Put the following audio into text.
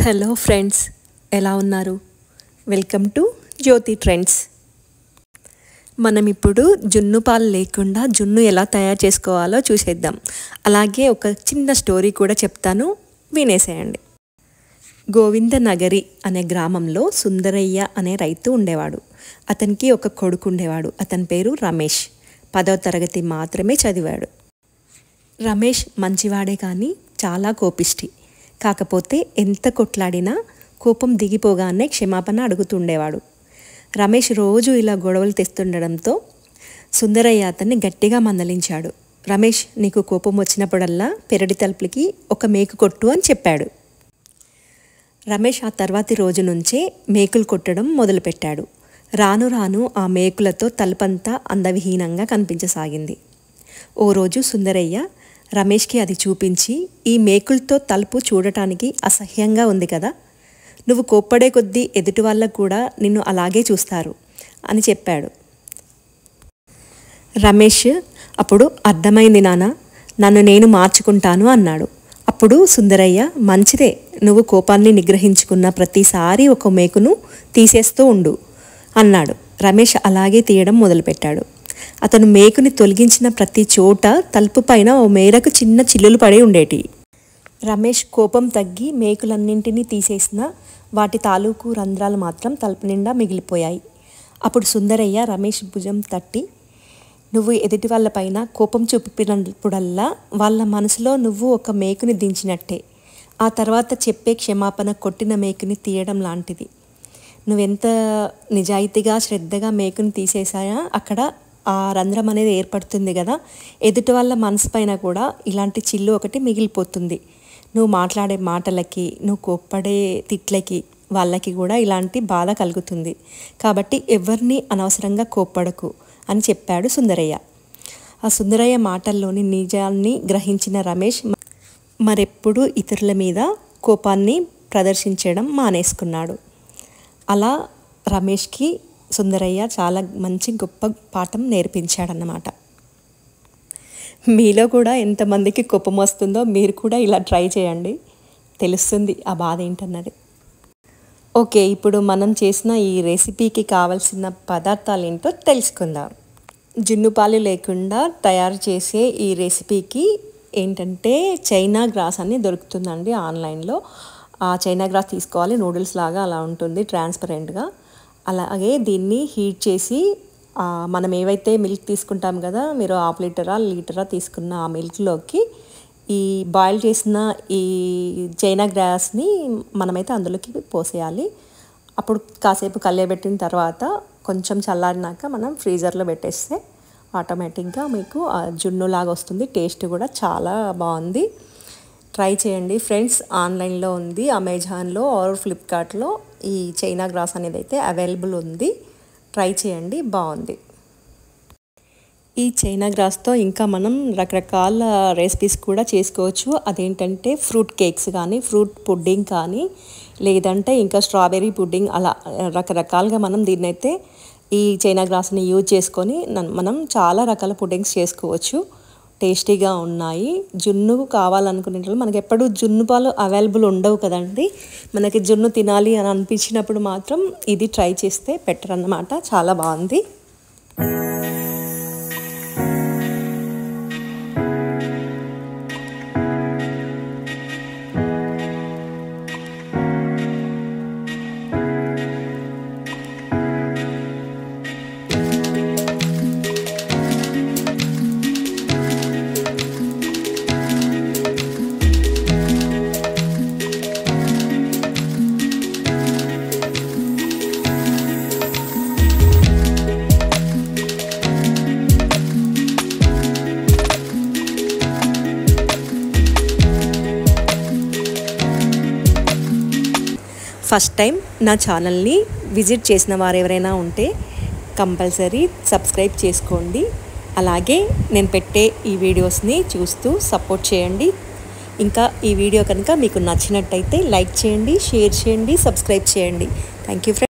Hello friends, ఎలా ఉన్నారు? Welcome to Jyoti trends. మనం ఇప్పుడు జున్ను పాలు లేకుండా జున్ను ఎలా తయారు చేసుకోవాలో చూసేద్దాం. అలాగే ఒక చిన్న స్టోరీ కూడా చెప్తాను, వినేసేయండి. గోవిందనగరి అనే గ్రామంలో సుందరయ్య అనే రైతు ఉండేవాడు. అతనికి ఒక కొడుకు ఉండేవాడు. అతని పేరు రమేష్. 10వ తరగతి మాత్రమే చదివాడు. రమేష్ మంచివాడే కానీ చాలా కోపిష్టి. కాకపోతే ఎంత కొట్లాడినా కోపం దిగిపోగానే క్షమాపణ అడుగుతుండేవాడు. రమేష్ రోజు ఇలా గొడవలు తెస్తుండడంతో సుందరయ్య అతన్ని గట్టిగా మందలించాడు. రమేష్, నీకు కోపం వచ్చినప్పుడల్లా పెరటి తలుపులకి ఒక మేకు కొట్టు అని చెప్పాడు. రమేష్ ఆ తర్వాతి రోజు నుంచే మేకులు కొట్టడం మొదలుపెట్టాడు. రాను రాను ఆ మేకులతో తలుపంతా అందవిహీనంగా కనిపించసాగింది. ఓ రోజు సుందరయ్య రమేష్కి అది చూపించి, ఈ మేకులతో తలుపు చూడటానికి అసహ్యంగా ఉంది కదా, నువ్వు కోప్పడే కొద్దీ ఎదుటి వాళ్ళకు కూడా నిన్ను అలాగే చూస్తారు అని చెప్పాడు. రమేష్ అప్పుడు అర్థమైంది నాన్న, నన్ను నేను మార్చుకుంటాను అన్నాడు. అప్పుడు సుందరయ్య, మంచిదే, నువ్వు కోపాన్ని నిగ్రహించుకున్న ప్రతిసారి ఒక మేకును తీసేస్తూ ఉండు అన్నాడు. రమేష్ అలాగే తీయడం మొదలుపెట్టాడు. అతను మేకుని తొలగించిన ప్రతి చోట తలుపు పైన ఓ మేరకు చిన్న చిల్లులు పడి ఉండేటి. రమేష్ కోపం తగ్గి మేకులన్నింటినీ తీసేసిన వాటి తాలూకు రంధ్రాలు మాత్రం తలుపు నిండా మిగిలిపోయాయి. అప్పుడు సుందరయ్య రమేష్ భుజం తట్టి, నువ్వు ఎదుటి వాళ్ళపైన కోపం చూపినప్పుడల్లా వాళ్ళ మనసులో నువ్వు ఒక మేకుని దించినట్టే. ఆ తర్వాత చెప్పే క్షమాపణ కొట్టిన మేకుని తీయడం లాంటిది. నువ్వెంత నిజాయితీగా శ్రద్ధగా మేకుని తీసేసాయా అక్కడ ఆ రంధ్రం అనేది ఏర్పడుతుంది కదా, ఎదుటి వాళ్ళ మనసు పైన కూడా ఇలాంటి చిల్లు ఒకటి మిగిలిపోతుంది. నువ్వు మాట్లాడే మాటలకి, నువ్వు కోప్పడే తిట్లకి వాళ్ళకి కూడా ఇలాంటి బాధ కలుగుతుంది. కాబట్టి ఎవరిని అనవసరంగా కోప్పడకు అని చెప్పాడు సుందరయ్య. ఆ సుందరయ్య మాటల్లోని నిజాన్ని గ్రహించిన రమేష్ మరెప్పుడు ఇతరుల మీద కోపాన్ని ప్రదర్శించడం మానేసుకున్నాడు. అలా రమేష్కి సుందరయ్య చాలా మంచి గొప్ప పాఠం నేర్పించాడన్నమాట. మీలో కూడా ఎంతమందికి కోపం వస్తుందో మీరు కూడా ఇలా ట్రై చేయండి, తెలుస్తుంది ఆ బాధ ఏంటన్నది. ఓకే, ఇప్పుడు మనం చేసిన ఈ రెసిపీకి కావాల్సిన పదార్థాలు ఏంటో తెలుసుకుందాం. జున్ను పాలు లేకుండా తయారు చేసే ఈ రెసిపీకి ఏంటంటే చైనా గ్రాస్ అని దొరుకుతుందండి ఆన్లైన్లో. ఆ చైనా గ్రాస్ తీసుకోవాలి, నూడిల్స్ లాగా అలా ఉంటుంది ట్రాన్స్పరెంట్గా. అలాగే దీన్ని హీట్ చేసి మనం ఏవైతే మిల్క్ తీసుకుంటాం కదా, మీరు 1/2 లీటరా తీసుకున్న ఆ మిల్క్లోకి ఈ బాయిల్ చేసిన ఈ చైనా గ్రాస్ని మనమైతే అందులోకి పోసేయాలి. అప్పుడు కాసేపు కలయబెట్టిన తర్వాత కొంచెం చల్లారినాక మనం ఫ్రీజర్లో పెట్టేస్తే ఆటోమేటిక్గా మీకు జున్నులాగా వస్తుంది. టేస్ట్ కూడా చాలా బాగుంది. ట్రై చేయండి ఫ్రెండ్స్. ఆన్లైన్లో ఉంది, అమెజాన్లో ఆర్ ఫ్లిప్కార్ట్లో ఈ చైనా గ్రాస్ అనేది అయితే అవైలబుల్ ఉంది. ట్రై చేయండి, బాగుంది. ఈ చైనా గ్రాస్తో ఇంకా మనం రకరకాల రెసిపీస్ కూడా చేసుకోవచ్చు. అదేంటంటే ఫ్రూట్ కేక్స్ కానీ, ఫ్రూట్ పుడ్డింగ్ కానీ, లేదంటే ఇంకా స్ట్రాబెర్రీ పుడ్డింగ్, అలా రకరకాలుగా మనం దీన్నైతే ఈ చైనా గ్రాస్ని యూజ్ చేసుకొని మనం చాలా రకాల పుడ్డింగ్స్ చేసుకోవచ్చు. టేస్టీగా ఉన్నాయి. జున్ను కావాలనుకునేటప్పుడు మనకి ఎప్పుడు జున్ను పాలు అవైలబుల్ ఉండవు కదండి. మనకి జున్ను తినాలి అని అనిపించినప్పుడు మాత్రం ఇది ట్రై చేస్తే బెటర్ అన్నమాట. చాలా బాగుంది. ఫస్ట్ టైం నా ఛానల్ని విజిట్ చేసిన వారు ఎవరైనా ఉంటే కంపల్సరీ సబ్స్క్రైబ్ చేసుకోండి. అలాగే నేను పెట్టే ఈ వీడియోస్ని చూస్తూ సపోర్ట్ చేయండి. ఇంకా ఈ వీడియో కనుక మీకు నచ్చినట్టయితే లైక్ చేయండి, షేర్ చేయండి, సబ్స్క్రైబ్ చేయండి. Thank you friends.